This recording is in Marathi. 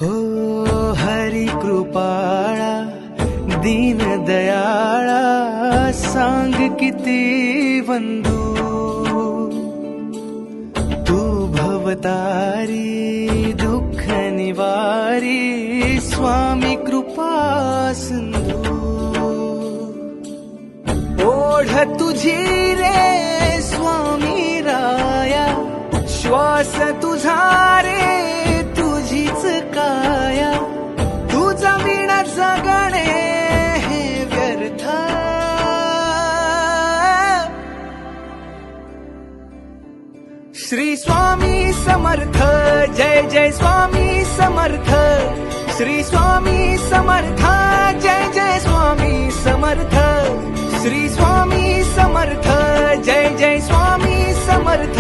हो हरी कृपाळा दीन दयाळा सांग किती वंदू तू भवतारी दुःख निवारी स्वामी कृपा सिंधू ओढ तुझी रे स्वामी राया श्वास तुझा रे तुझीच काया तुझा विणा जगणे हे व्यर्थ श्री स्वामी समर्थ जय जय स्वामी समर्थ श्री स्वामी समर्थ जय जय स्वामी समर्थ श्री स्वामी समर्थ जय जय स्वामी समर्थ